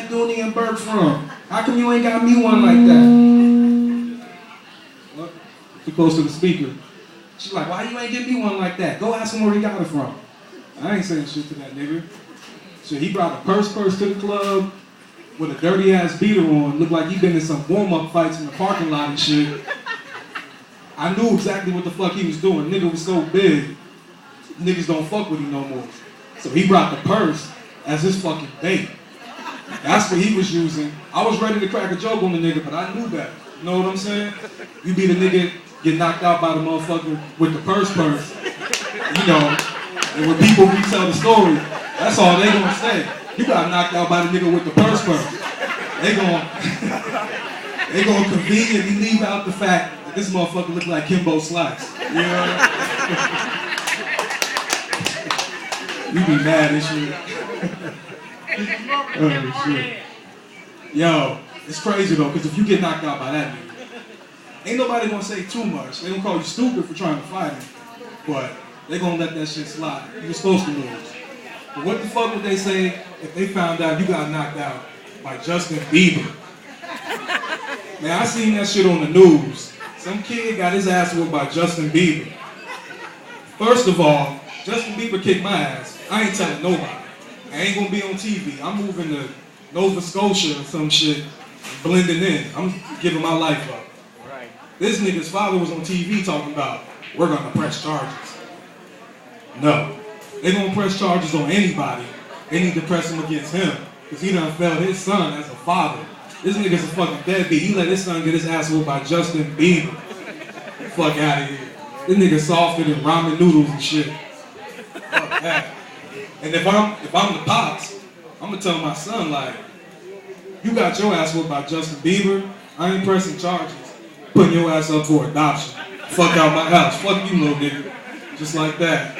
Dooney and Burke from? How come you ain't got me one like that? What? Too close to the speaker. She's like, why you ain't get me one like that? Go ask him where he got it from. I ain't saying shit to that nigga. So he brought a purse to the club with a dirty ass beater on. Looked like he been in some warm-up fights in the parking lot and shit. I knew exactly what the fuck he was doing. Nigga was so big, niggas don't fuck with him no more. So he brought the purse as his fucking bait. That's what he was using. I was ready to crack a joke on the nigga, but I knew better. You know what I'm saying? You be the nigga get knocked out by the motherfucker with the purse, you know, and when people retell the story, that's all they gonna say. You got knocked out by the nigga with the purse. They gonna conveniently leave out the fact that this motherfucker look like Kimbo Slice. You know? You be mad and shit. Oh shit. Yo, it's crazy though, because if you get knocked out by that nigga, ain't nobody gonna say too much. They gonna call you stupid for trying to fight him, but they gonna let that shit slide. You were supposed to lose. But what the fuck would they say if they found out you got knocked out by Justin Bieber? Man, I seen that shit on the news. Some kid got his ass whooped by Justin Bieber. First of all, Justin Bieber kicked my ass. I ain't telling nobody. I ain't gonna be on TV. I'm moving to Nova Scotia or some shit, blending in. I'm giving my life up. Right. This nigga's father was on TV talking about, we're gonna press charges. No. They gonna press charges on anybody. They need to press them against him. Because he done failed his son as a father. This nigga's a fucking deadbeat. He let his son get his ass whooped by Justin Bieber. Fuck out of here. This nigga softer than ramen noodles and shit. Fuck that. And if I'm the pops, I'm gonna tell my son, like, you got your ass whooped by Justin Bieber, I ain't pressing charges. Putting your ass up for adoption. Fuck out my house. Fuck you, little nigga. Just like that.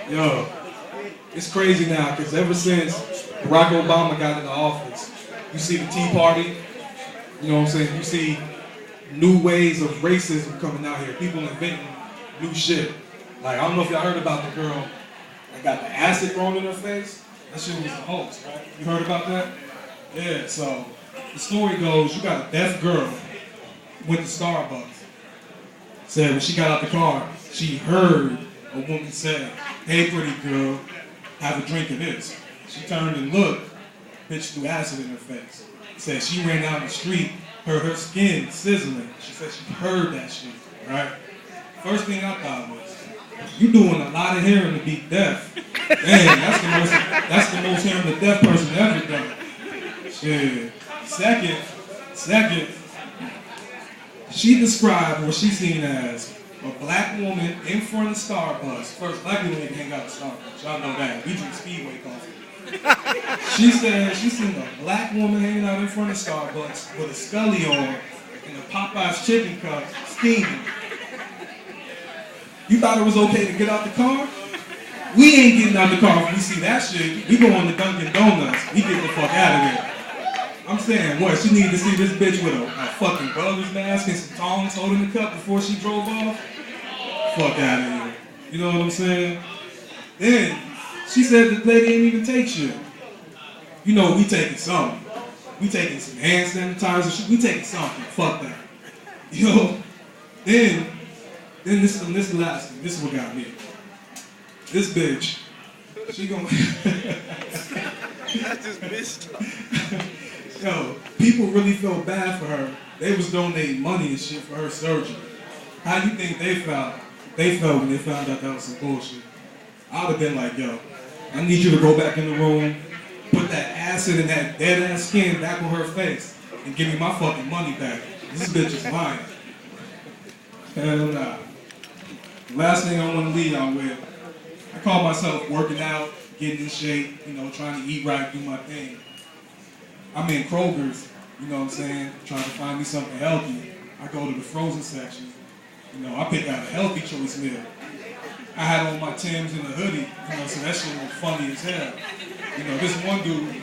Yo, it's crazy now, because ever since Barack Obama got into office, you see the Tea Party, you know what I'm saying? You see new ways of racism coming out here. People inventing new shit. Like, I don't know if y'all heard about the girl that got the acid thrown in her face. That shit was a hoax, right? You heard about that? Yeah, so the story goes, you got a deaf girl went to Starbucks. Said when she got out the car, she heard a woman say, hey, pretty girl, have a drink of this. She turned and looked, bitch threw acid in her face. Said she ran out in the street, heard her skin sizzling. She said she heard that shit, right? First thing I thought was, you doing a lot of hearing to be deaf. Damn, that's the most hearing a deaf person ever done. Shit. Second, she described what she seen as a black woman in front of Starbucks. First, black people ain't hang out at Starbucks. Y'all know that. We drink Speedway coffee. She said she seen a black woman hanging out in front of Starbucks with a Scully on and a Popeye's chicken cup steaming. You thought it was okay to get out the car? We ain't getting out the car if we see that shit. We go on to Dunkin' Donuts. We get the fuck out of there. I'm saying, what, she needed to see this bitch with a fucking welder's mask and some tongs holding the cup before she drove off? Fuck out of here. You know what I'm saying? Then, she said the lady didn't even take shit. You know, we taking something. We taking some hand sanitizer. We taking something. Fuck that. You know? Then this is the last thing. This is what got me. This bitch, she gon' That's just bitch. Yo, people really felt bad for her. They was donating money and shit for her surgery. How you think they felt? They felt when they found out that was some bullshit. I would have been like, yo, I need you to go back in the room, put that acid and that dead ass skin back on her face, and give me my fucking money back. This bitch is mine. Hell nah. Last thing I want to leave y'all with, I call myself working out, getting in shape, you know, trying to eat right, do my thing. I'm in Kroger's, you know what I'm saying, trying to find me something healthy. I go to the frozen section. You know, I pick out a healthy choice meal. I had on my Timbs and a hoodie, you know, so that shit was funny as hell. You know, this one dude,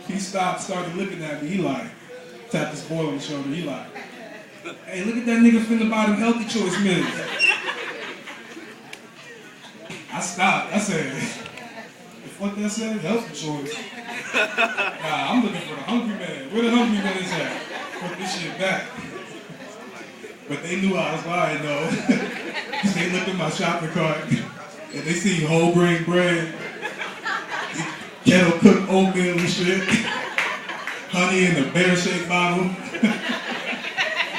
he stopped, started looking at me, he like, tapped his boy on the shoulder, he like, hey, look at that nigga finna buy them healthy choice meals. I stopped, I said, the fuck that said? Health choice. Nah, I'm looking for the hungry man. Where the hungry man is at? Put this shit back. But they knew I was lying though. They looked at my shopping cart and they see whole grain bread, kettle cooked oatmeal and shit, honey in a bear shaped bottle.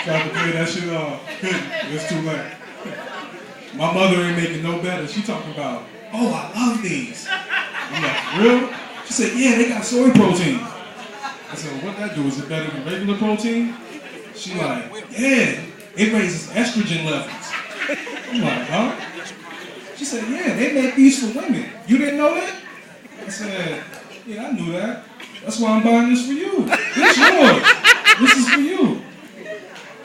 Tried to pay that shit off. Couldn't. It's too late. My mother ain't making no better. She talking about, oh, I love these. I'm like, real? She said, yeah, they got soy protein. I said, well, what that do? Is it better than regular protein? She like, yeah, it raises estrogen levels. I'm like, huh? She said, yeah, they make these for women. You didn't know that? I said, yeah, I knew that. That's why I'm buying this for you. It's yours. This is for you.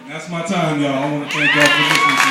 And that's my time, y'all. I want to thank y'all for listening to me.